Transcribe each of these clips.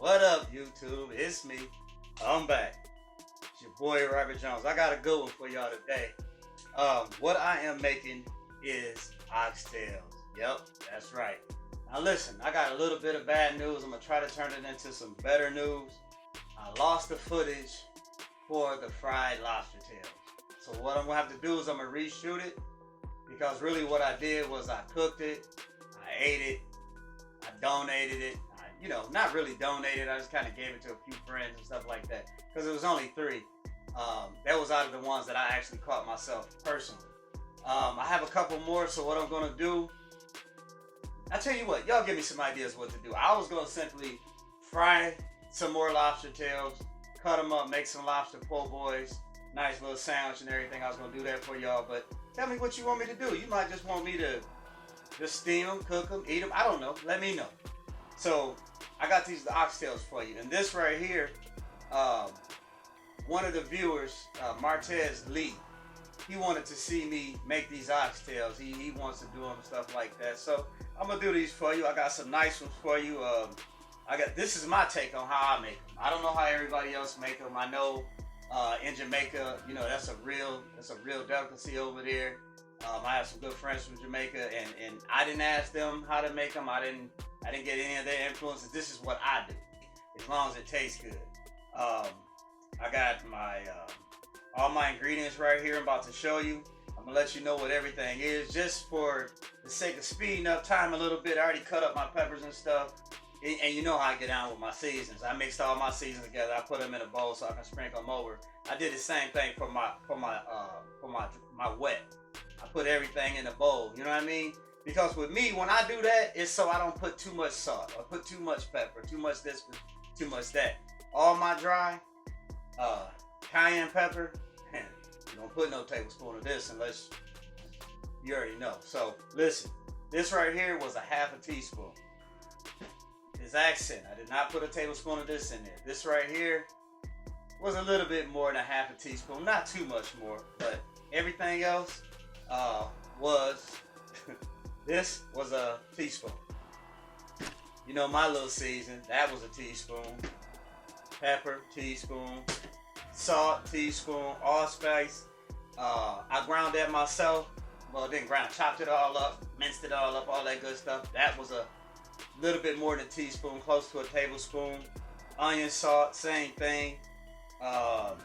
What up, YouTube? It's me. I'm back. It's your boy Robert Jones. I got a good one for y'all today. What I am making is oxtails. Yep, that's right. Now listen, I got a little bit of bad news. I'm gonna try to turn it into some better news. I lost the footage for the fried lobster tails. So what I'm gonna have to do is I'm gonna reshoot it, because really what I did was I cooked it, I ate it, I donated it. Not really donated, I just kind of gave it to a few friends and stuff like that, because it was only 3. That was out of the ones that I actually caught myself personally. I have a couple more, so what I'm going to do, I tell you what, y'all give me some ideas what to do. I was going to simply fry some more lobster tails, cut them up, make some lobster po' boys, nice little sandwich and everything. I was going to do that for y'all, but tell me what you want me to do. You might just want me to just steam them, cook them, eat them. I don't know. Let me know. So I got these oxtails for you, and this right here, one of the viewers, Martez Lee, he wanted to see me make these oxtails. He wants to do them, stuff like that. So I'm gonna do these for you. I got some nice ones for you. This is my take on how I make them. I don't know how everybody else make them. I know in Jamaica, that's a real delicacy over there. I have some good friends from Jamaica, and I didn't ask them how to make them. I didn't get any of their influences. This is what I do, as long as it tastes good. I got my all my ingredients right here. I'm about to show you. I'm gonna let you know what everything is, just for the sake of speeding up time a little bit. I already cut up my peppers and stuff, and you know how I get down with my seasons. I mixed all my seasons together. I put them in a bowl so I can sprinkle them over. I did the same thing for my wet. I put everything in a bowl. You know what I mean? Because with me, when I do that, it's so I don't put too much salt or put too much pepper, too much this, too much that. All my dry cayenne pepper, you don't put no tablespoon of this unless you already know. So listen, this right here was a half a teaspoon. This accent, I did not put a tablespoon of this in there. This right here was a little bit more than a half a teaspoon, not too much more, but everything else was this was a teaspoon. My little season, that was a teaspoon. Pepper, teaspoon. Salt, teaspoon. Allspice. I ground that myself. Well, didn't ground, chopped it all up, minced it all up, all that good stuff. That was a little bit more than a teaspoon, close to a tablespoon. Onion, salt, same thing. Not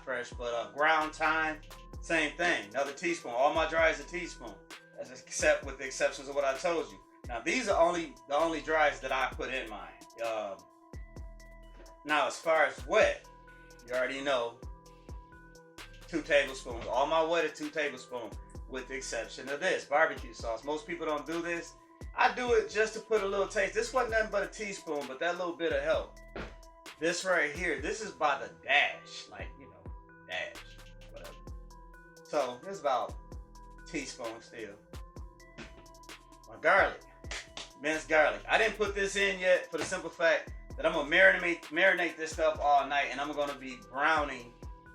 fresh, but ground thyme, same thing, another teaspoon. All my dry is a teaspoon, except with the exceptions of what I told you. Now these are the only dries that I put in mine. Now as far as wet, you already know, 2 tablespoons. All my wet is 2 tablespoons, with the exception of this barbecue sauce. Most people don't do this. I do it just to put a little taste. This wasn't nothing but a teaspoon, but that little bit of help. This right here, this is by the dash, dash, whatever. So it's about a teaspoon still. My garlic, minced garlic. I didn't put this in yet for the simple fact that I'm gonna marinate this stuff all night, and I'm gonna be browning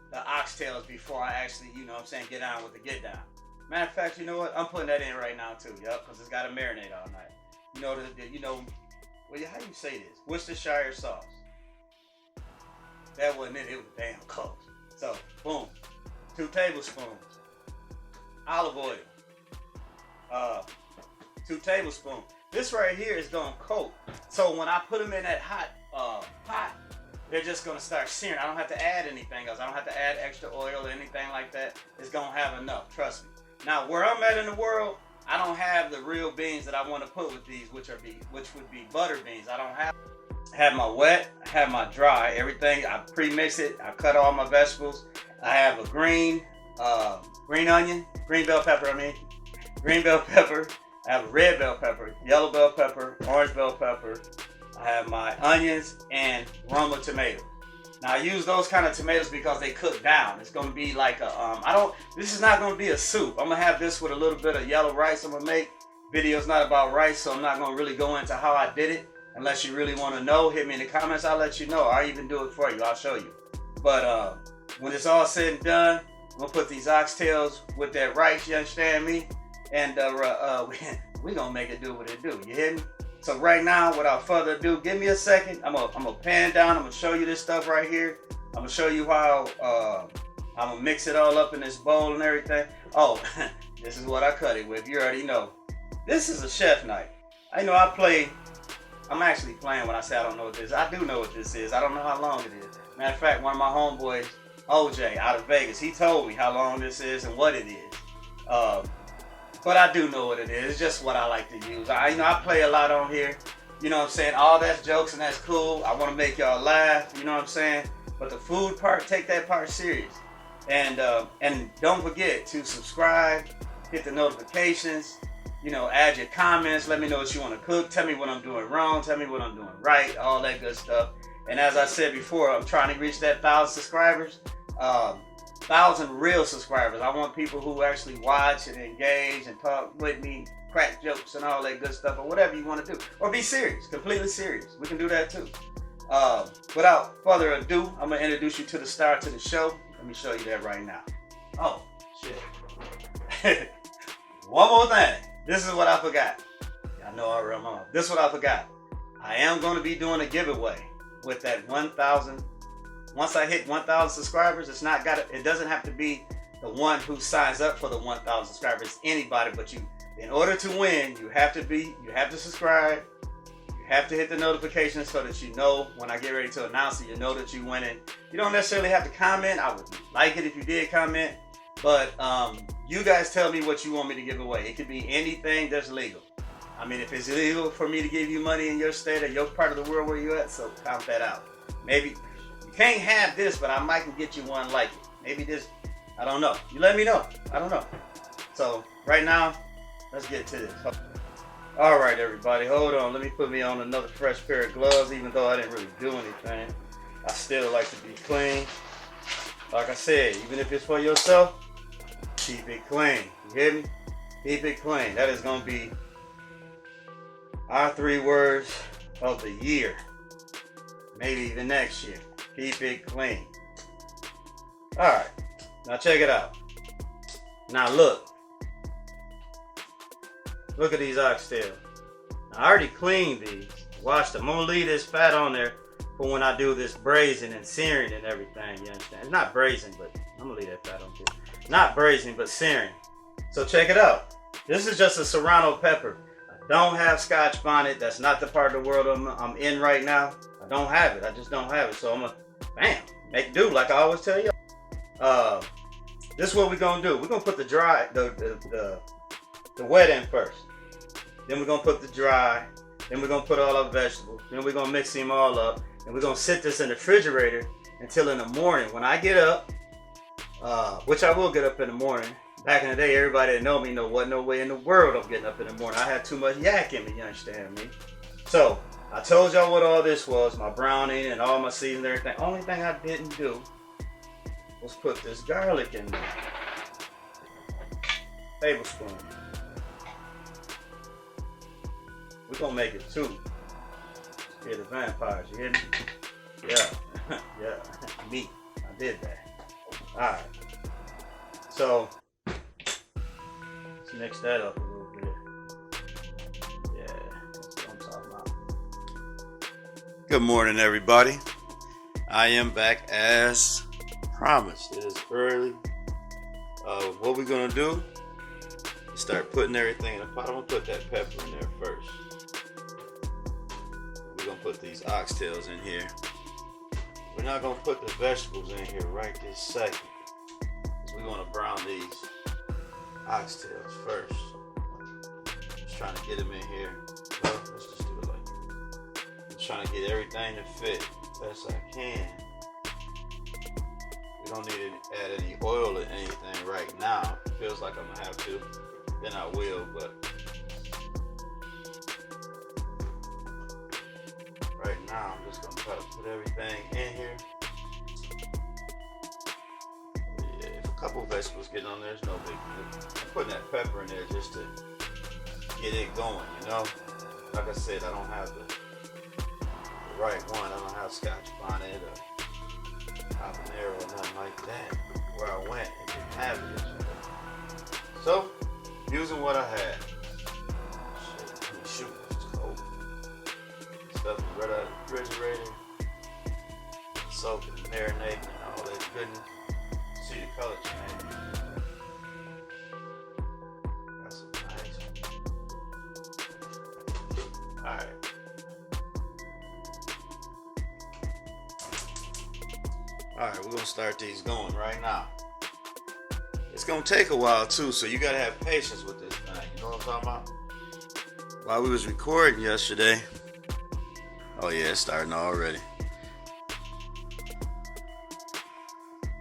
the oxtails before I actually, get down with the get down. Matter of fact, you know what? I'm putting that in right now too, because it's gotta marinate all night. How you say this? Worcestershire sauce. That wasn't it. It was damn close. So, boom. 2 tablespoons. Olive oil. 2 tablespoons. This right here is going to coat. So when I put them in that hot pot, they're just going to start searing. I don't have to add anything else. I don't have to add extra oil or anything like that. It's going to have enough. Trust me. Now, where I'm at in the world, I don't have the real beans that I want to put with these, which would be butter beans. I don't have my wet, I have my dry, everything. I pre-mix it. I cut all my vegetables. I have a green bell pepper. I have a red bell pepper, yellow bell pepper, orange bell pepper. I have my onions and roma tomatoes. Now I use those kind of tomatoes because they cook down. It's gonna be like this is not gonna be a soup. I'm gonna have this with a little bit of yellow rice. I'm gonna make videos not about rice, so I'm not gonna really go into how I did it. Unless you really want to know, hit me in the comments. I'll let you know. I'll even do it for you. I'll show you. But when it's all said and done, I'm gonna put these oxtails with that rice. You understand me? And we're gonna make it do what it do. You hear me? So right now, without further ado, give me a second. I'm gonna pan down. I'm gonna show you this stuff right here. I'm gonna show you how I'm gonna mix it all up in this bowl and everything. Oh, this is what I cut it with. You already know. This is a chef knife. I know I play. I'm actually playing when I say I don't know what this is. I do know what this is. I don't know how long it is. Matter of fact, one of my homeboys, OJ, out of Vegas, he told me how long this is and what it is. But I do know what it is. It's just what I like to use. I play a lot on here. You know what I'm saying? All that's jokes and that's cool. I want to make y'all laugh. You know what I'm saying? But the food part, take that part serious. And don't forget to subscribe, hit the notifications. You know, add your comments. Let me know what you want to cook. Tell me what I'm doing wrong. Tell me what I'm doing right. All that good stuff. And as I said before, I'm trying to reach that 1,000 subscribers. 1,000 real subscribers. I want people who actually watch and engage and talk with me, crack jokes and all that good stuff, or whatever you want to do. Or be serious, completely serious. We can do that too. Without further ado, I'm going to introduce you to the star to the show. Let me show you that right now. Oh, shit. One more thing. This is what I forgot. I know I remember. This is what I forgot. I am going to be doing a giveaway with that 1,000. Once I hit 1,000 subscribers, it doesn't have to be the one who signs up for the 1,000 subscribers. It's anybody but you. In order to win, you have to subscribe. You have to hit the notifications so that you know when I get ready to announce it, you know that you're winning. You don't necessarily have to comment. I would like it if you did comment. But you guys tell me what you want me to give away. It could be anything that's legal. I mean, if it's illegal for me to give you money in your state or your part of the world where you're at, so count that out. Maybe you can't have this, but I might can get you one like it. Maybe this, I don't know. You let me know. I don't know. So right now, let's get to this. All right, everybody, hold on. Let me put me on another fresh pair of gloves, even though I didn't really do anything. I still like to be clean. Like I said, even if it's for yourself, keep it clean. You hear me? Keep it clean. That is going to be our 3 words of the year. Maybe even next year. Keep it clean. All right. Now check it out. Now look. Look at these oxtails. Now, I already cleaned these. Washed them. I'm going to leave this fat on there for when I do this braising and searing and everything. You understand? It's not braising, but I'm going to leave that fat on too. Not braising, but searing. So check it out. This is just a serrano pepper. I don't have Scotch bonnet. That's not the part of the world I'm in right now. I don't have it. I just don't have it. So I'm going to, bam, make do like I always tell you. This is what we're going to do. We're going to put the wet in first. Then we're going to put the dry. Then we're going to put all our vegetables. Then we're going to mix them all up. And we're going to sit this in the refrigerator until in the morning. When I get up, which I will get up in the morning. Back in the day, everybody that know me know what no way in the world I'm getting up in the morning. I had too much yak in me, you understand me? So, I told y'all what all this was, my browning and all my seasoning and everything. Only thing I didn't do was put this garlic in there. Tablespoon. We're going to make it 2. Scare the vampires, you hear me? Yeah, yeah, me. I did that. Alright. So, let's mix that up a little bit. Yeah, that's what I'm talking about. Good morning, everybody. I am back as promised. It is early. What we're going to do is start putting everything in the pot. I'm going to put that pepper in there first. We're going to put these oxtails in here. We're not going to put the vegetables in here right this second. We're going to brown these oxtails first. Just trying to get them in here. Well, let's just do it like that. Just trying to get everything to fit best I can. We don't need to add any oil or anything right now. If it feels like I'm going to have to, then I will. But right now, I'm just going to try to put everything in here. A couple vegetables getting on there, it's no big deal. I'm putting that pepper in there just to get it going, you know? Like I said, I don't have the right one. I don't have Scotch bonnet or habanero or nothing like that. Where I went, it didn't have it yesterday. So, using what I had. Shit, let me shoot, it's cold. Alright, we're gonna start these going right now. It's gonna take a while too, so you gotta have patience with this thing. You know what I'm talking about? While we was recording yesterday. Oh yeah, it's starting already.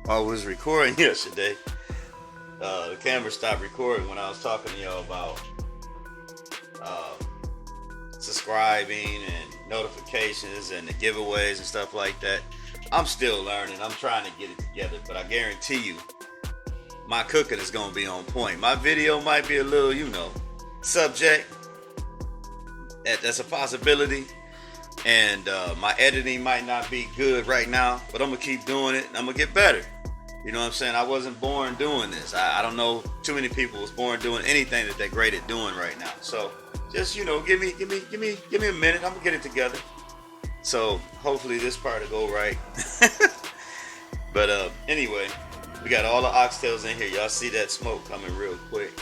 While we was recording yesterday, the camera stopped recording when I was talking to y'all about subscribing and notifications and the giveaways and stuff like that. I'm still learning. I'm trying to get it together, but I guarantee you, my cooking is gonna be on point. My video might be a little, subject. That's a possibility. And my editing might not be good right now, but I'm gonna keep doing it and I'm gonna get better. You know what I'm saying? I wasn't born doing this. I don't know too many people was born doing anything that they're great at doing right now. So just give me a minute. I'm gonna get it together. So hopefully this part will go right. But anyway, we got all the oxtails in here. Y'all see that smoke coming real quick.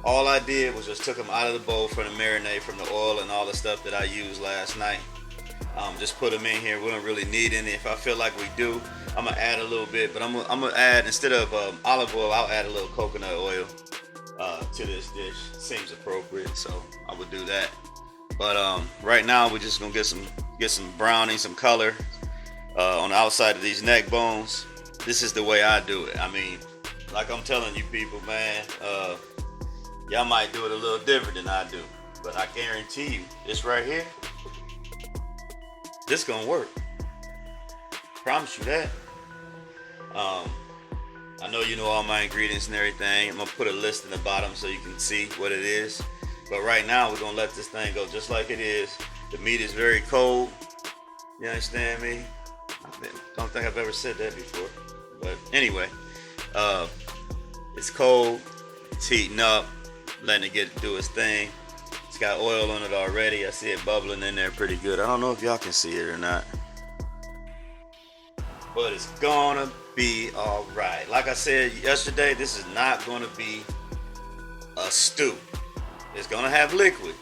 All I did was just took them out of the bowl from the marinade, from the oil and all the stuff that I used last night. Just put them in here. We don't really need any. If I feel like we do, I'm gonna add a little bit. But I'm gonna add, instead of olive oil, I'll add a little coconut oil to this dish. Seems appropriate, so I would do that. But right now we're just gonna get some browning, some color on the outside of these neck bones. This is the way I do it. I mean, like I'm telling you people, man, y'all might do it a little different than I do, but I guarantee you, this right here, this gonna work. Promise you that. I know you know all my ingredients and everything. I'm gonna put a list in the bottom so you can see what it is. But right now, we're gonna let this thing go just like it is. The meat is very cold. You understand me? I don't think I've ever said that before. But anyway, it's cold. It's heating up. Letting it do its thing. It's got oil on it already. I see it bubbling in there pretty good. I don't know if y'all can see it or not. But it's gonna be alright. Like I said yesterday, this is not gonna be a stew. It's gonna have liquid,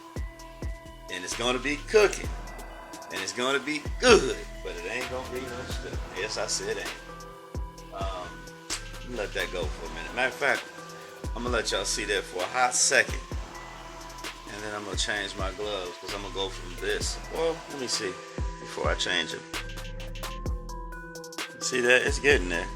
and it's gonna be cooking, and it's gonna be good, but it ain't gonna be no stew. Yes, I said ain't. Let that go for a minute. Matter of fact, I'm gonna let y'all see that for a hot second, and then I'm gonna change my gloves because I'm gonna go from this. Well, let me see before I change it. See that? It's getting there.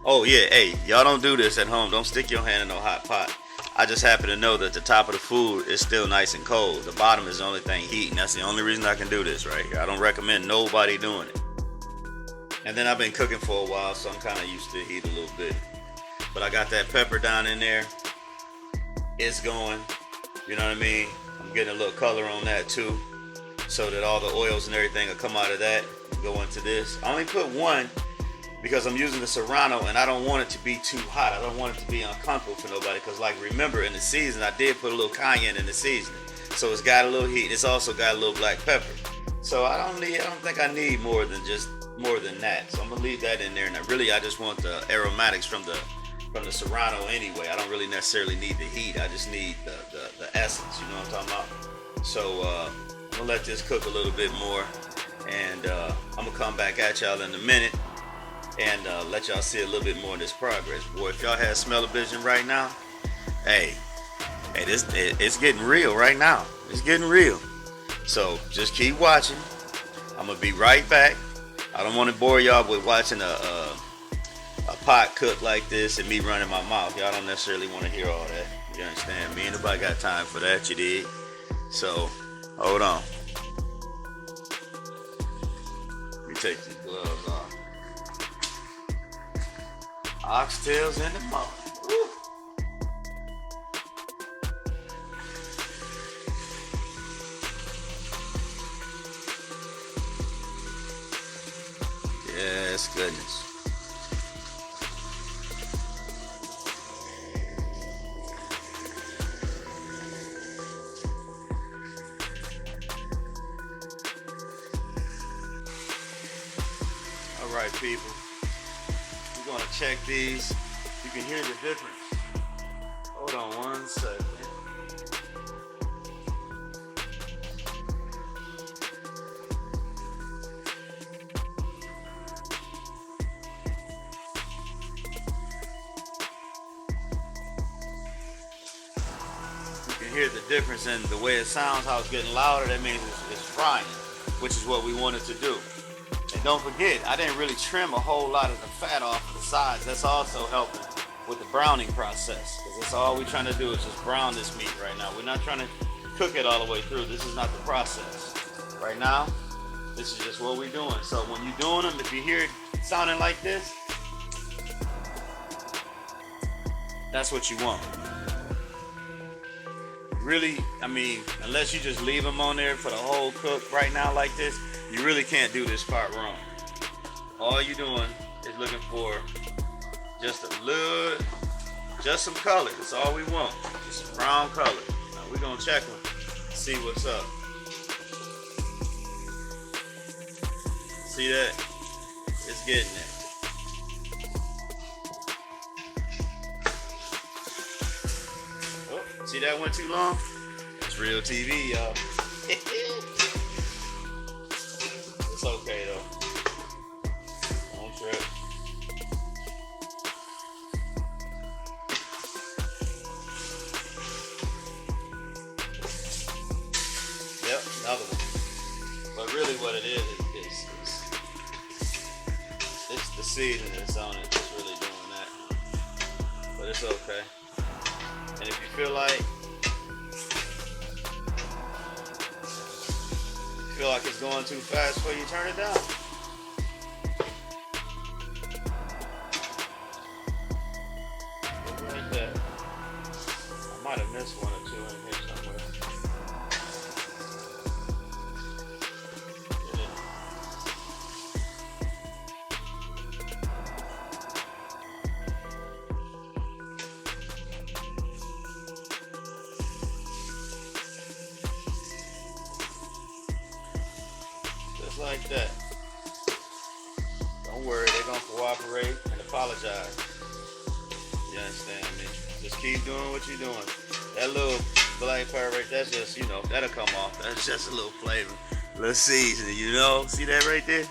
Oh yeah, hey, y'all don't do this at home. Don't stick your hand in no hot pot. I just happen to know that the top of the food is still nice and cold. The bottom is the only thing heating. That's the only reason I can do this right here. I don't recommend nobody doing it. And then I've been cooking for a while, so I'm kind of used to the heat a little bit. But I got that pepper down in there. It's going. You know what I mean? I'm getting a little color on that too, so that all the oils and everything will come out of that and go into this. I only put one because I'm using the serrano and I don't want it to be too hot. I don't want it to be uncomfortable for nobody, because like, remember in the season I did put a little cayenne in the seasoning, so it's got a little heat. It's also got a little black pepper, so I don't think I need more than that. So I'm gonna leave that in there, and I just want the aromatics from the serrano anyway. I don't really necessarily need the heat. I just need the essence. You know what I'm talking about? So I'm gonna let this cook a little bit more, and I'm gonna come back at y'all in a minute and let y'all see a little bit more of this progress. Boy, if y'all had smell-o-vision right now, hey, it's getting real right now. It's getting real. So just keep watching. I'm gonna be right back. I don't want to bore y'all with watching a pot cook like this and me running my mouth. Y'all don't necessarily want to hear all that. You understand me? Ain't nobody got time for that, you did. So hold on. Let me take these gloves off. Oxtails in the morning. Woo. Yes, goodness. All right, people. We're gonna check these. You can hear the difference. Hold on one second. can hear the difference in the way it sounds, how it's getting louder. That means it's frying, which is what we wanted to do. And don't forget, I didn't really trim a whole lot of the fat off of the sides. That's also helping with the browning process, because that's all we're trying to do is just brown this meat right now. We're not trying to cook it all the way through. This is not the process. Right now, this is just what we're doing. So when you're doing them, if you hear it sounding like this, that's what you want. Really, I mean, unless you just leave them on there for the whole cook right now like this, you really can't do this part wrong. All you're doing is looking for just a little, just some color. That's all we want. Just some brown color. Now we're gonna check them, see what's up. See that? It's getting there. Oh, see that went too long? It's real TV, y'all. It's okay though. Don't trip. Yep, another one. But really what it is it's the seasoning that's on it that's really doing that. But it's okay. And if you feel like it's going too fast for you, turn it down. Like that. I might have missed one or two in here somewhere. Like that. Don't worry, they're gonna cooperate and apologize. You understand me? Just keep doing what you're doing. That little black pepper right, that's just, you know, that'll come off. That's just a little flavor, a little seasoning, you know? See that right there?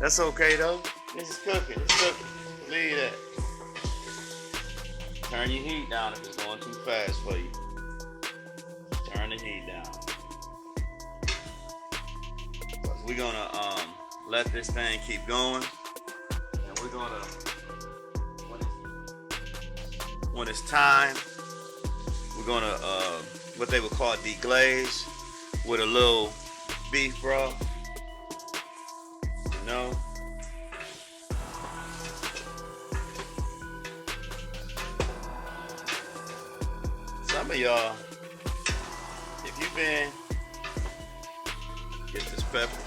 That's okay though. This is cooking, it's cooking. Believe that. Turn your heat down if it's going too fast for you. Turn the heat down. We're gonna let this thing keep going, and we're gonna, when it's time, we're gonna what they would call deglaze with a little beef broth. You know, some of y'all, if you've been, get this pepper.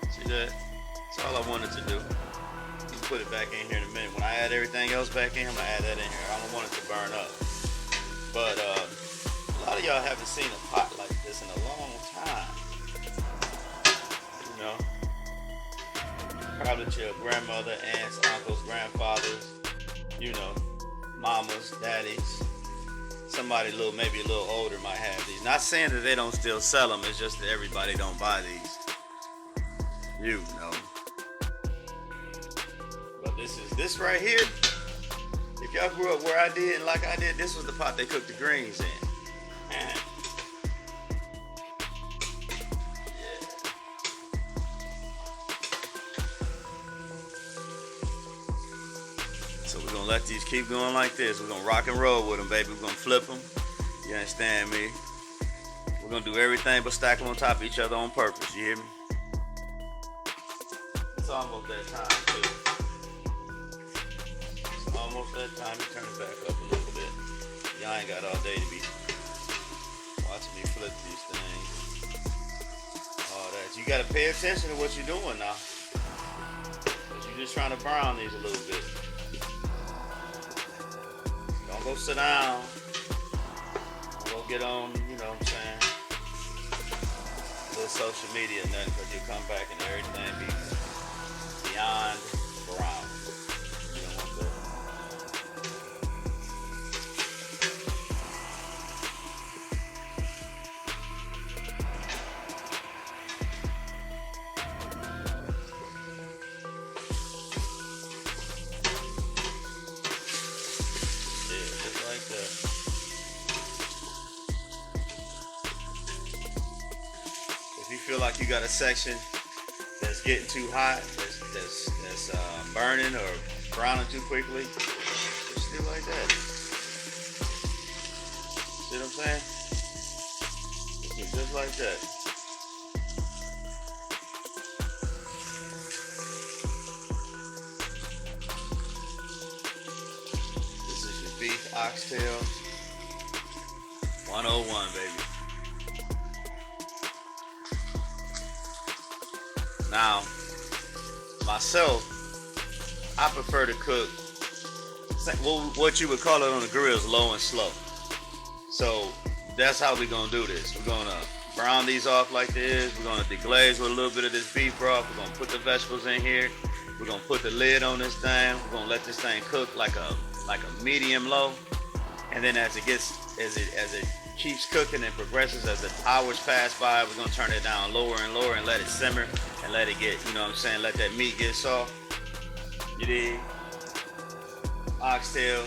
See that? That's all I wanted to do. You can put it back in here in a minute. When I add everything else back in, I'm gonna add that in here. I don't want it to burn up. But a lot of y'all haven't seen a pot like this in a long time. You know, probably to your grandmother, aunts, uncles, grandfathers. You know, mamas, daddies. Somebody maybe a little older might have these. Not saying that they don't still sell them. It's just that everybody don't buy these. You know. But this right here. If y'all grew up where I did and like I did, this was the pot they cooked the greens in. Yeah. So we're gonna let these keep going like this. We're gonna rock and roll with them, baby. We're gonna flip them. You understand me? We're gonna do everything but stack them on top of each other on purpose. You hear me? It's almost that time too. It's almost that time to turn it back up a little bit. Y'all ain't got all day to be watching me flip these things. All that. You gotta pay attention to what you're doing now. Cause you're just trying to brown these a little bit. Don't go sit down. Don't go get on, you know what I'm saying, little social media and nothing, because you come back and everything be beyond brown. You don't want that. Yeah, just like that. feel like you got a section that's getting too hot, that's burning or browning too quickly, just do like that. See what I'm saying? Just like that. This is your beef oxtail 101, baby. Now, myself, I prefer to cook what you would call it on the grill is low and slow. So that's how we're gonna do this. We're gonna brown these off like this. We're gonna deglaze with a little bit of this beef broth. We're gonna put the vegetables in here. We're gonna put the lid on this thing. We're gonna let this thing cook like a medium low. And then as it keeps cooking and progresses, as the hours pass by, we're gonna turn it down lower and lower and let it simmer and let it get, you know what I'm saying, let that meat get soft. You dig? Oxtail,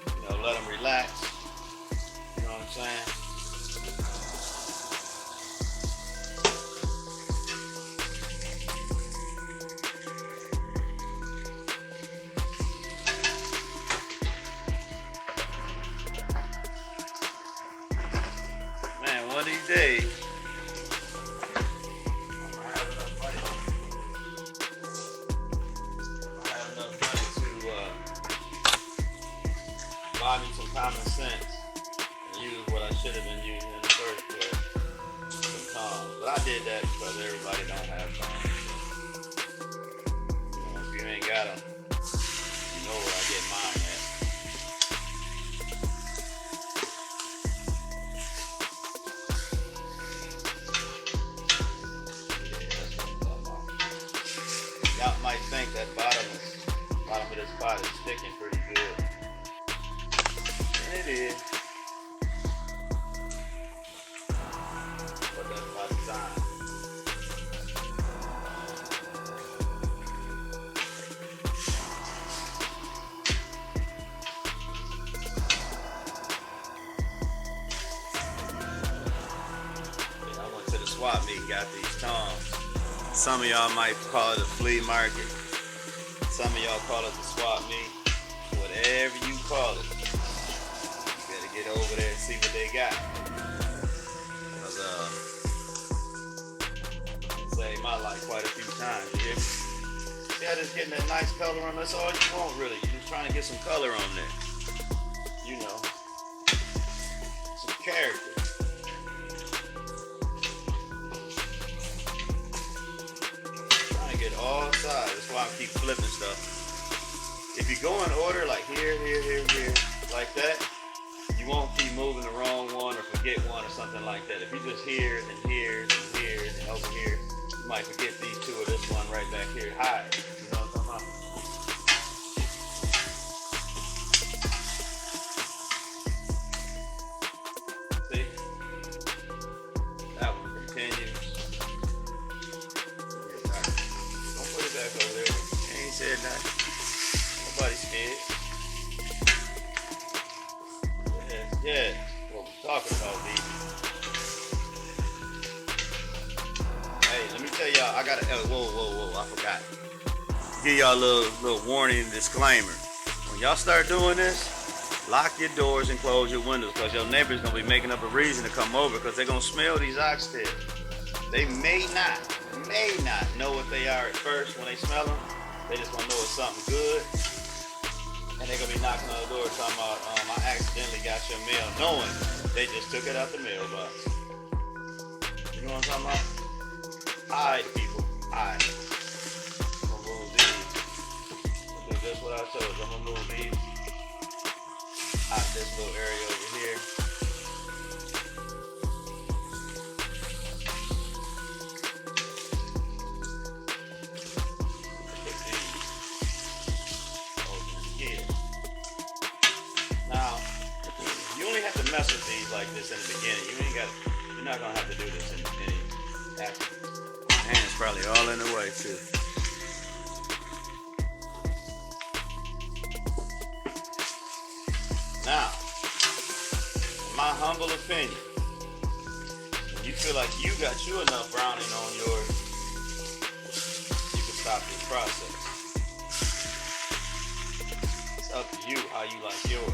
you know, let them relax. You know what I'm saying? Man, one of these days, buy me some common sense and use what I should have been using in the first place. Some tongs. But I did that because everybody don't have tongs. You know, if you ain't got them, you know where I get mine at. Yeah, that's what I'm talking about. Y'all might think that bottom of this pot is sticking pretty good. It is. But that's by design. I went to the swap meet and got these tongs. Some of y'all might call it a flea market. Some of y'all call it the swap meet. Whatever you call it. Get over there and see what they got. Cause saved my life quite a few times. Yeah. See how just getting that nice color on. That's all you want really. You're just trying to get some color on there. You know. Some character. Trying to get all sides. That's why I keep flipping stuff. If you go in order like here, like that, you won't keep moving the wrong one or forget one or something like that. If you just here and here and here and over here, you might forget these two or this one right back here. Hide. You know what I'm talking about? See? That one continues. Don't put it back over there. I ain't said nothing. Nobody's scared. Yeah, what we're talking about, these. Hey, let me tell y'all, I gotta, whoa, I forgot. Give y'all a little warning and disclaimer. When y'all start doing this, lock your doors and close your windows because your neighbor's gonna be making up a reason to come over because they're gonna smell these oxtails. They may not know what they are at first when they smell them. They just gonna know it's something good. And they're gonna be knocking on the door talking about, I accidentally got your mail, knowing they just took it out the mailbox. You know what I'm talking about? Hide, people, hide. I'm gonna move these. I'm gonna do just what I told you. I'm gonna move these out this little area over here. Mess with these like this in the beginning. You're not gonna have to do this in any after. My hand's probably all in the way too. Now, in my humble opinion, when you feel like you got you enough browning on yours, you can stop this process. It's up to you how you like yours.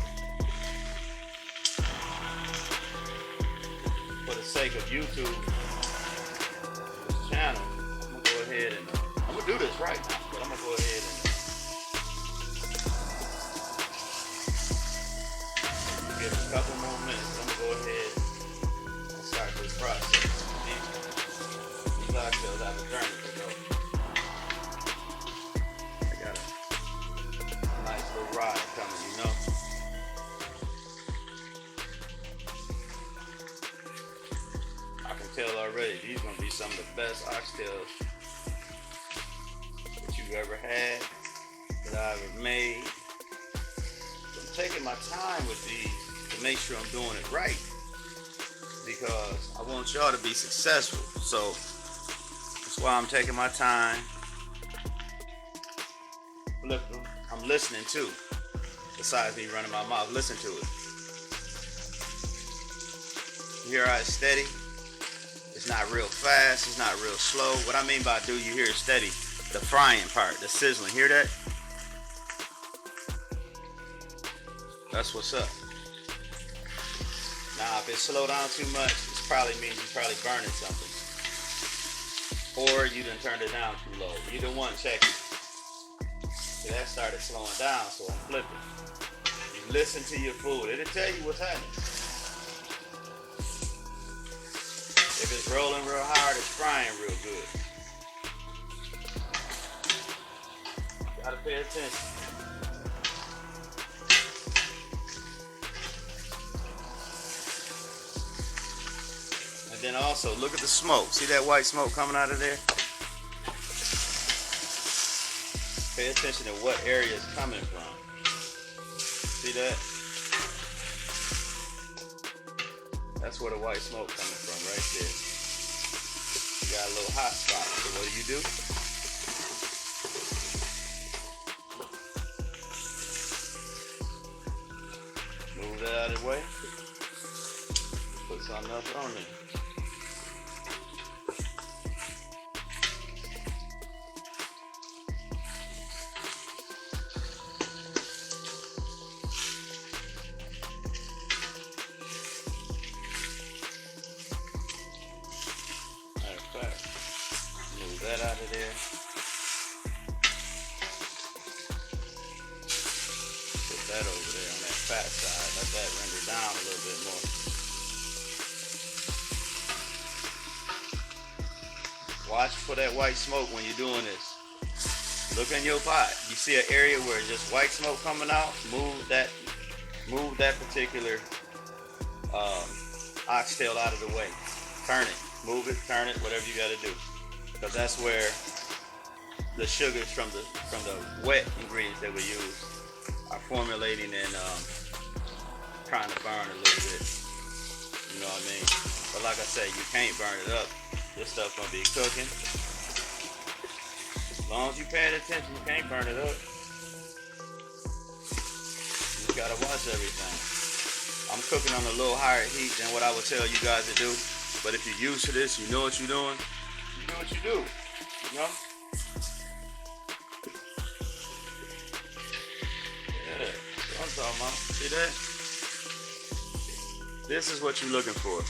For the sake of YouTube, this channel, I'm gonna go ahead and I'm gonna do this right now, but I'm gonna go ahead and give it a couple more minutes. I'm gonna go ahead and start this process. These oxtails have a journey to go. I got a nice little ride coming, you know. I can tell already these are gonna be some of the best oxtails that you've ever had, that I've ever made. I'm taking my time with these to make sure I'm doing it right, because I want y'all to be successful. So that's why I'm taking my time. Flip them. I'm listening too. Besides me running my mouth, listen to it. You hear how it's steady? It's not real fast. It's not real slow. What I mean by do you hear it steady? The frying part, the sizzling. Hear that? That's what's up. Now, if it slow down too much, it probably means you're probably burning something. Or you done turned it down too low. Either one, check it. See, that started slowing down, so I'm flipping. You listen to your food. It'll tell you what's happening. If it's rolling real hard, it's frying real good. Gotta pay attention. Then also look at the smoke. See that white smoke coming out of there? Pay attention to what area it's coming from. See that? That's where the white smoke coming from, right there. You got a little hot spot. So what do? Move that out of the way. Put something else on there. Move that out of there. Put that over there on that fat side. Let that render down a little bit more. Watch for that white smoke when you're doing this. Look in your pot. You see an area where it's just white smoke coming out. Move that particular oxtail out of the way. Turn it. Move it, turn it, whatever you gotta do. Because that's where the sugars from the wet ingredients that we use are formulating and trying to burn a little bit. You know what I mean? But like I said, you can't burn it up. This stuff gonna be cooking. As long as you paying attention, you can't burn it up. You just gotta watch everything. I'm cooking on a little higher heat than what I would tell you guys to do. But if you're used to this, you know what you're doing. You do what you do. You know? Yeah, that's what I'm talking about. See that? This is what you're looking for.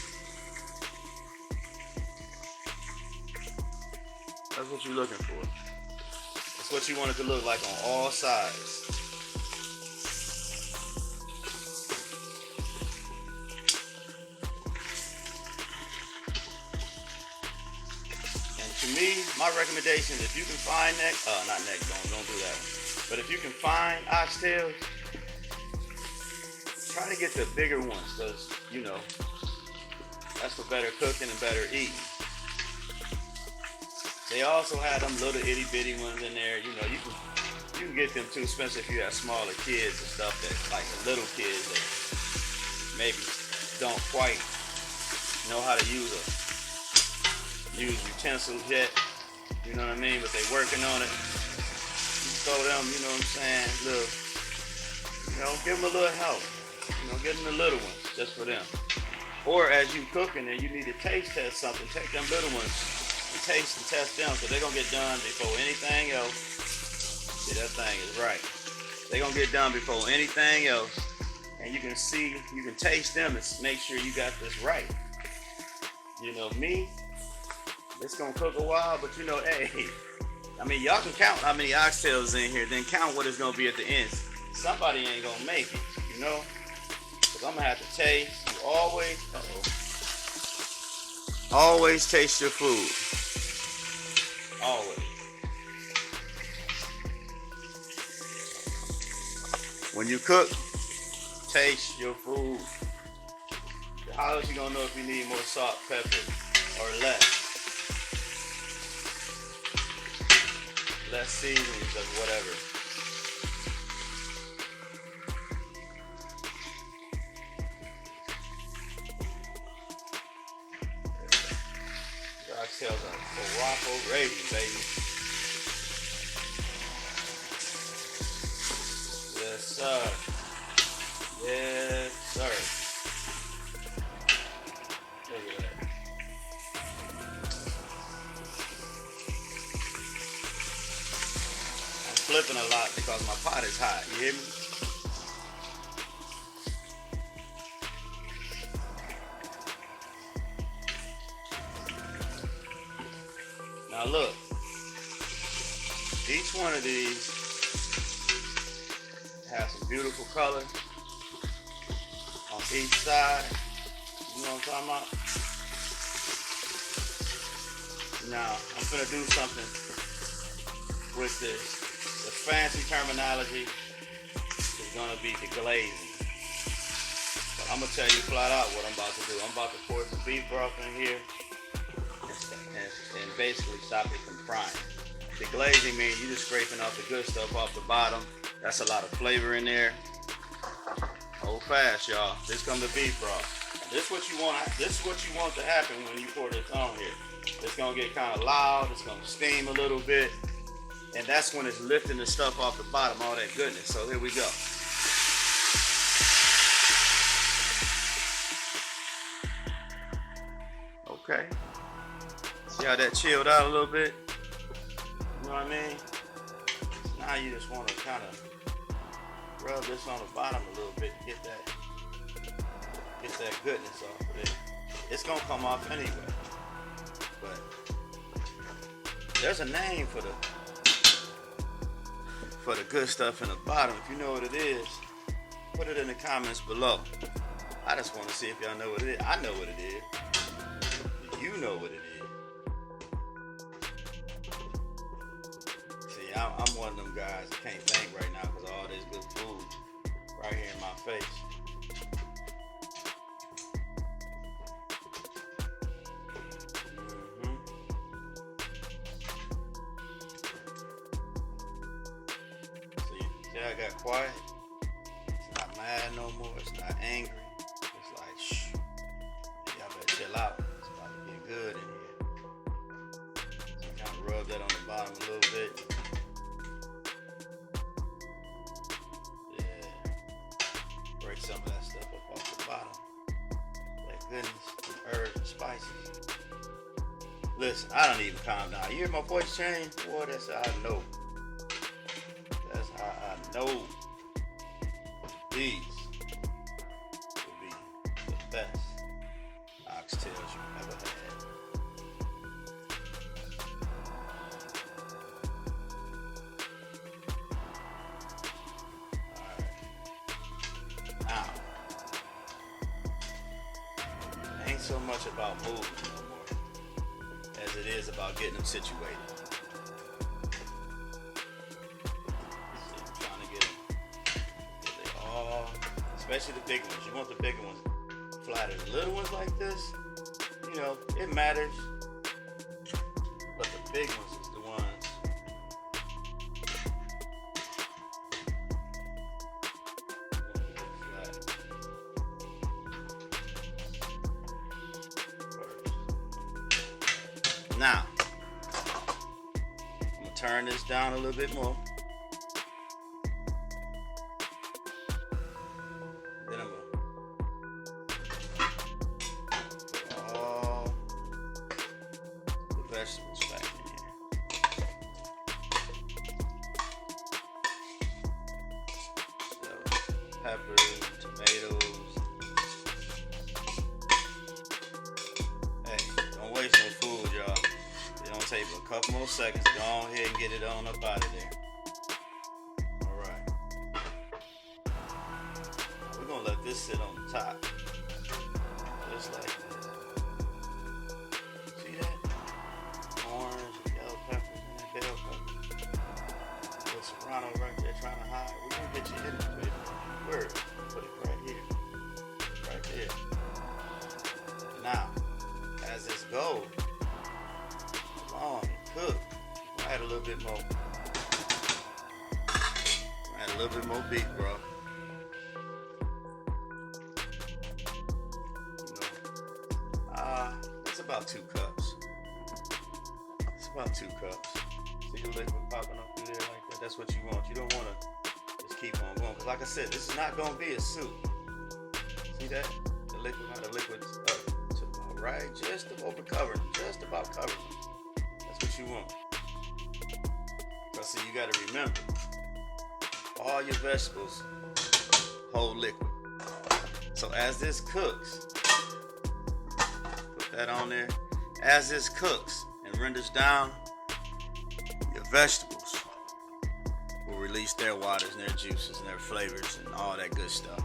That's what you're looking for. That's what you want it to look like on all sides. To me, my recommendation, if you can find don't do that one. But if you can find oxtails, try to get the bigger ones, because, you know, that's for better cooking and better eating. They also have them little itty bitty ones in there. You know, you can get them too, especially if you have smaller kids and stuff, that like the little kids that maybe don't quite know how to use utensils yet, you know what I mean, but they working on it. You throw them, you know what I'm saying, give them a little help, give them the little ones, just for them. Or as you cooking and you need to taste test something, take them little ones and taste and test them, so they're gonna get done before anything else. See, that thing is right. They're gonna get done before anything else. And you can see, you can taste them and make sure you got this right. You know me, it's gonna cook a while, but you know, hey, I mean, y'all can count how many oxtails in here, then count what it's gonna be at the end. Somebody ain't gonna make it, you know? Because I'm gonna have to taste. You always taste your food. Always. When you cook, taste your food. How else you gonna know if you need more salt, pepper, or less? Less seasonings of whatever. The oxtails are Morocco ready, baby. Yes, sir. Yes, sir. Look at that. I'm flipping a lot because my pot is hot. You hear me? Now look. Each one of these has some beautiful color on each side. You know what I'm talking about? Now, I'm gonna do something with this. The fancy terminology is gonna be the glazing. But I'm gonna tell you flat out what I'm about to do. I'm about to pour some beef broth in here and basically stop it from frying. The glazing means you're just scraping off the good stuff off the bottom. That's a lot of flavor in there. Hold fast, y'all. This comes the beef broth. And this is what you want. This is what you want to happen when you pour this on here. It's gonna get kind of loud. It's gonna steam a little bit, and that's when it's lifting the stuff off the bottom, all that goodness. So here we go. Okay. See how that chilled out a little bit? You know what I mean? So now you just want to kind of rub this on the bottom a little bit to get that goodness off of it. It's gonna come off anyway. But there's a name for the good stuff in the bottom. If you know what it is, put it in the comments below. I just want to see if y'all know what it is. I know what it is. You know what it is. See, I'm one of them guys that can't think right now because of all this good food right here in my face. I got quiet. It's not mad no more. It's not angry. It's like, shh. Y'all better chill out. It's about to get good in here. So kind of rub that on the bottom a little bit. Yeah. Break some of that stuff up off the bottom. That goodness, some herbs and spices. Listen, I don't even calm down. You hear my voice change? Boy, that's how I know. That's how I know these will be the best oxtails you've ever had. Alright. Now, it ain't so much about moving no more as it is about getting them situated. Especially the big ones. You want the bigger ones flatter. The little ones like this, you know, it matters. But the big ones is the ones. Now, I'm gonna turn this down a little bit more. couple more seconds. Go on ahead and get it on up out of there. All right. We're gonna let this sit on the top, just like that. See that? Orange, yellow peppers, and that bell pepper. Little serrano right there trying to hide. We're gonna get you in it. Word. Put it right here. Right there. Now, as this goes along and cook, we'll add a little bit more. Add a little bit more beef, bro. It's about 2 cups. It's about 2 cups. See the liquid popping up through there like that? That's what you want. You don't want to just keep on going. Because like I said, this is not going to be a soup. See that? The liquid's up to about right. Just about covered. Just about covered. That's what you want. So see, you got to remember, all your vegetables hold liquid. So as this cooks, put that on there. As this cooks and renders down, your vegetables will release their waters and their juices and their flavors and all that good stuff.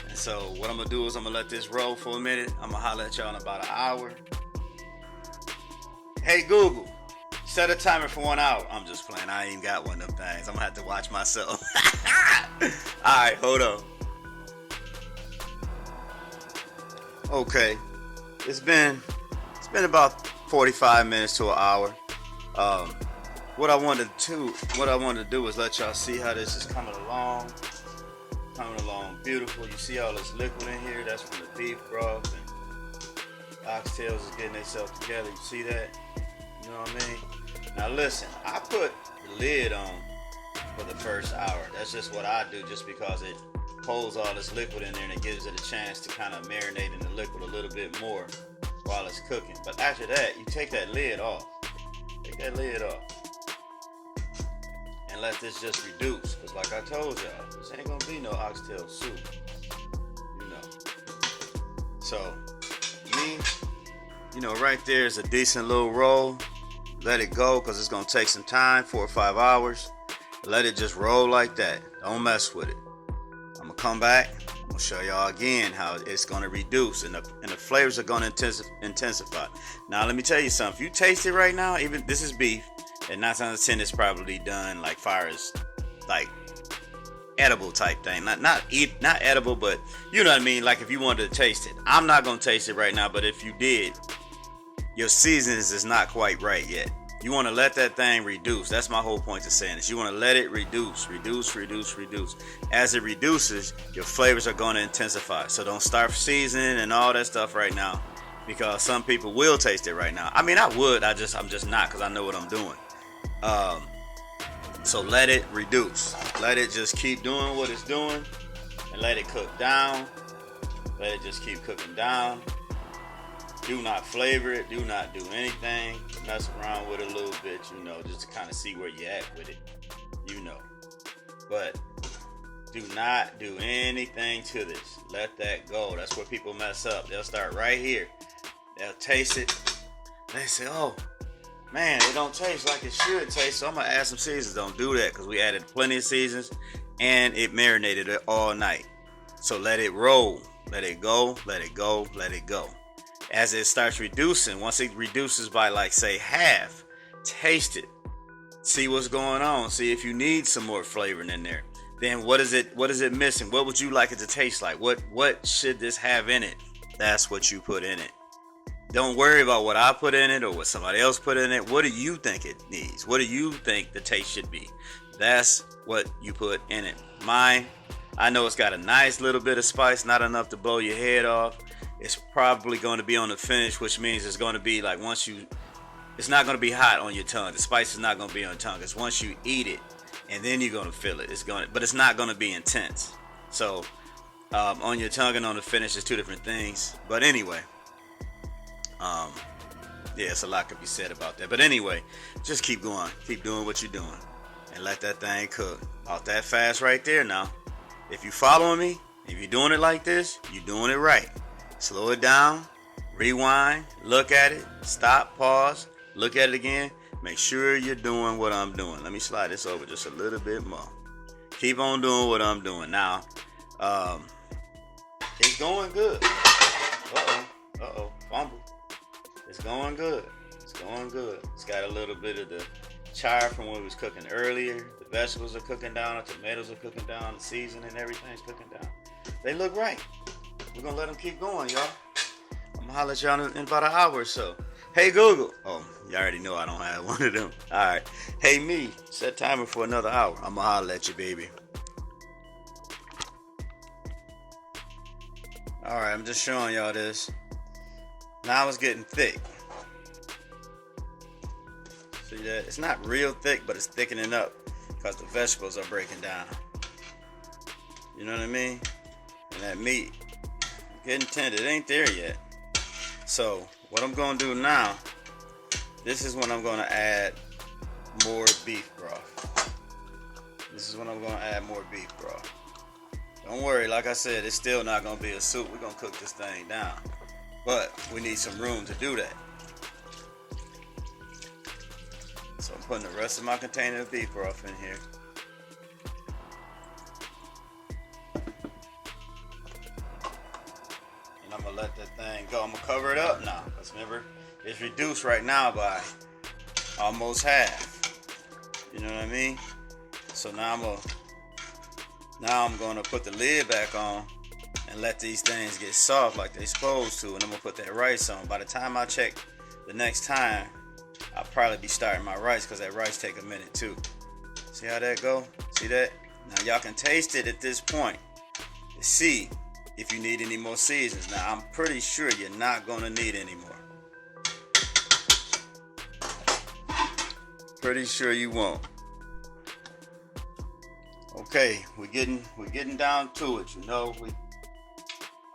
And so what I'm gonna do is I'm gonna let this roll for a minute. I'm gonna holler at y'all in about an hour. Hey Google, set a timer for 1 hour. I'm just playing. I ain't even got one of them things. I'm gonna have to watch myself. Alright, hold on. Okay. It's been about 45 minutes to an hour. What I wanted to do is let y'all see how this is coming along beautiful. You see all this liquid in here? That's from the beef broth, and oxtails is getting themselves together. You see that? You know what I mean? Now listen, I put the lid on for the first hour. That's just what I do, just because it holds all this liquid in there and it gives it a chance to kind of marinate in the liquid a little bit more while it's cooking. But after that, you take that lid off. Take that lid off. And let this just reduce. Because like I told y'all, this ain't going to be no oxtail soup. You know. So, right there is a decent little roll. Let it go because it's going to take some time, 4 or 5 hours. Let it just roll like that. Don't mess with it. I'm going to come back. I'm going to show y'all again how it's going to reduce and the flavors are going to intensify. Now, let me tell you something. If you taste it right now, even this is beef, and 9 times out of 10 it's probably done like far as like edible type thing. Not edible, but you know what I mean? Like if you wanted to taste it. I'm not going to taste it right now, but if you did, your seasonings is not quite right yet. You want to let that thing reduce. That's my whole point of saying this. You want to let it reduce. As it reduces, your flavors are going to intensify. So don't start seasoning and all that stuff right now, because some people will taste it right now. I mean, I would. I'm just not, because I know what I'm doing. So let it reduce. Let it just keep doing what it's doing, and let it cook down. Let it just keep cooking down. Do not flavor it. Do not do anything. Mess around with it a little bit, just to kind of see where you're at with it, But do not do anything to this. Let that go. That's where people mess up. They'll start right here. They'll taste it. They say, oh, man, it don't taste like it should taste, so I'm going to add some seasons. Don't do that, because we added plenty of seasons, and it marinated it all night. So let it roll. Let it go. Let it go. Let it go. As it starts reducing, once it reduces by like say half, taste it. See what's going on. See if you need some more flavoring in there. Then what is it missing? What would you like it to taste like? What should this have in it? That's what you put in it. Don't worry about what I put in it or what somebody else put in it. What do you think it needs? What do you think the taste should be? That's what you put in it. Mine, I know it's got a nice little bit of spice, not enough to blow your head off. It's probably going to be on the finish, which means it's going to be like it's not going to be hot on your tongue. The spice is not going to be on your tongue. It's once you eat it, and then you're going to feel it. But it's not going to be intense. So on your tongue and on the finish is two different things. But anyway, it's a lot could be said about that. But anyway, just keep going. Keep doing what you're doing. And let that thing cook. Off that fast right there now. If you following me, if you're doing it like this, you're doing it right. Slow it down. Rewind. Look at it. Stop. Pause. Look at it again. Make sure you're doing what I'm doing. Let me slide this over just a little bit more. Keep on doing what I'm doing. Now, it's going good. Fumble. It's going good. It's going good. It's got a little bit of the char from when we was cooking earlier. The vegetables are cooking down. The tomatoes are cooking down. The seasoning and everything's cooking down. They look right. We're going to let them keep going, y'all. I'm going to holler at y'all in about an hour or so. Hey, Google. Oh, you already know I don't have one of them. All right. Hey, me. Set timer for another hour. I'm going to holler at you, baby. All right. I'm just showing y'all this. Now it's getting thick. See that? It's not real thick, but it's thickening up because the vegetables are breaking down. You know what I mean? And that meat getting tender. It ain't there yet. So what I'm going to do now, this is when I'm going to add more beef broth. This is when I'm going to add more beef broth. Don't worry, like I said, it's still not going to be a soup. We're going to cook this thing down. But we need some room to do that. So I'm putting the rest of my container of beef broth in here. And I'm going to let that thing go. I'm going to cover it up now. Because remember, it's reduced right now by almost half. You know what I mean? So now I'm going to put the lid back on and let these things get soft like they're supposed to, and I'm gonna put that rice on. By the time I check the next time, I'll probably be starting my rice because that rice take a minute too. See how that go? See that? Now y'all can taste it at this point to see if you need any more seasons. Now I'm pretty sure you're not gonna need any more. Pretty sure you won't. Okay, we're getting down to it. You know,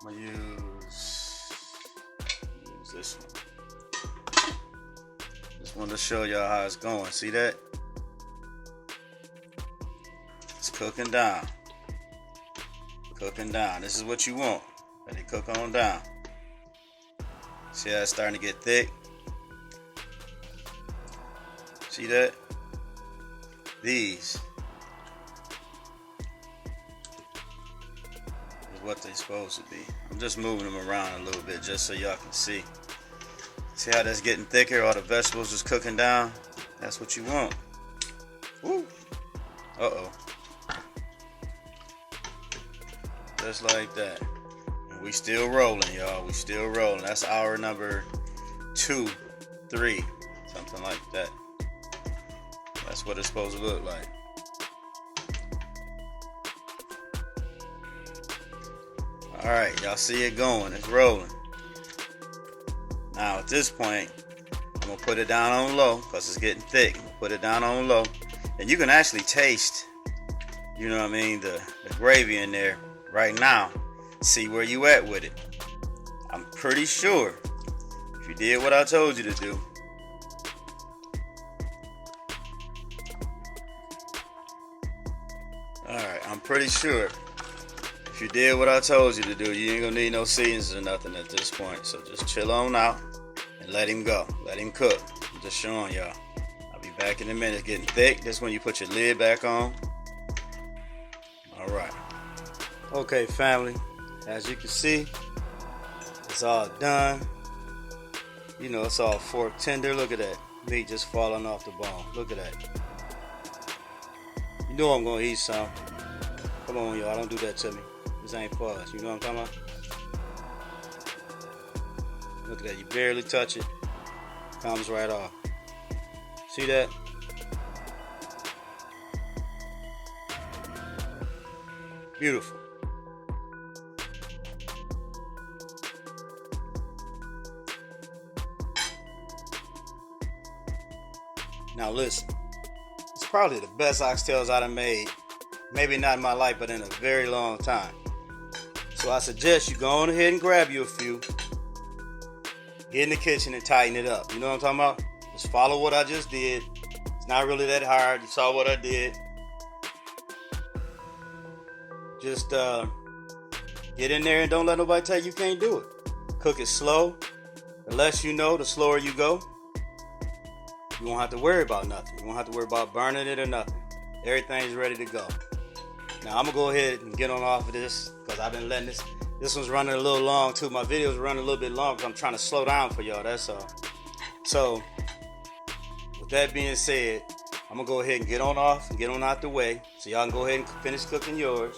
I'm gonna use this one. Just want to show y'all how it's going. See that? It's cooking down. Cooking down. This is what you want. Let it cook on down. See how it's starting to get thick? See that? These what they're supposed to be. I'm just moving them around a little bit just so y'all can see. See how that's getting thicker? All the vegetables just cooking down. That's what you want. Woo. Uh-oh. Just like that. And we still rolling, y'all. We still rolling. That's hour number 2, 3, something like that. That's what it's supposed to look like. Alright, y'all see it going. It's rolling. Now at this point, I'm going to put it down on low because it's getting thick. I'm going to put it down on low. And you can actually taste, you know what I mean, the gravy in there right now. See where you at with it. I'm pretty sure if you did what I told you to do, alright, I'm pretty sure if you did what I told you to do, you ain't gonna need no seasons or nothing at this point. So just chill on out and let him go. Let him cook. I'm just showing y'all. I'll be back in a minute. It's getting thick. This when you put your lid back on. Alright. Okay, family. As you can see, it's all done. You know, it's all fork tender. Look at that. Meat just falling off the bone. Look at that. You know I'm gonna eat some. Come on, y'all. Don't do that to me. This ain't for us. You know what I'm talking about? Look at that. You barely touch it. Comes right off. See that? Beautiful. Now listen. It's probably the best oxtails I done made. Maybe not in my life, but in a very long time. So I suggest you go on ahead and grab you a few. Get in the kitchen and tighten it up. You know what I'm talking about? Just follow what I just did. It's not really that hard. You saw what I did. Just get in there and don't let nobody tell you you can't do it. Cook it slow. The less you know, the slower you go. You won't have to worry about nothing. You won't have to worry about burning it or nothing. Everything's ready to go. Now I'm gonna go ahead and get on off of this because I've been letting this one's running a little long too. My videos are running a little bit long because I'm trying to slow down for y'all, that's all. So with that being said, I'm gonna go ahead and get on off and get on out the way so y'all can go ahead and finish cooking yours.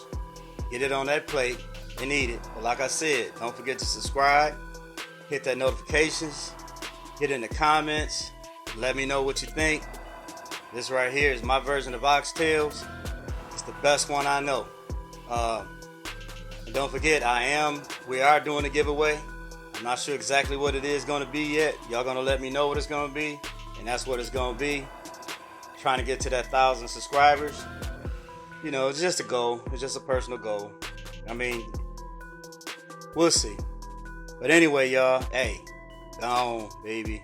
Get it on that plate and eat it. But like I said, don't forget to subscribe, hit that notifications, hit in the comments, let me know what you think. This right here is my version of oxtails. It's the best one I know. And don't forget, we are doing a giveaway. I'm not sure exactly what it is going to be yet. Y'all going to let me know what it's going to be, and that's what it's going to be. Trying to get to that 1,000 subscribers. You know, it's just a goal. It's just a personal goal. I mean, we'll see. But anyway, y'all, hey, gone, baby.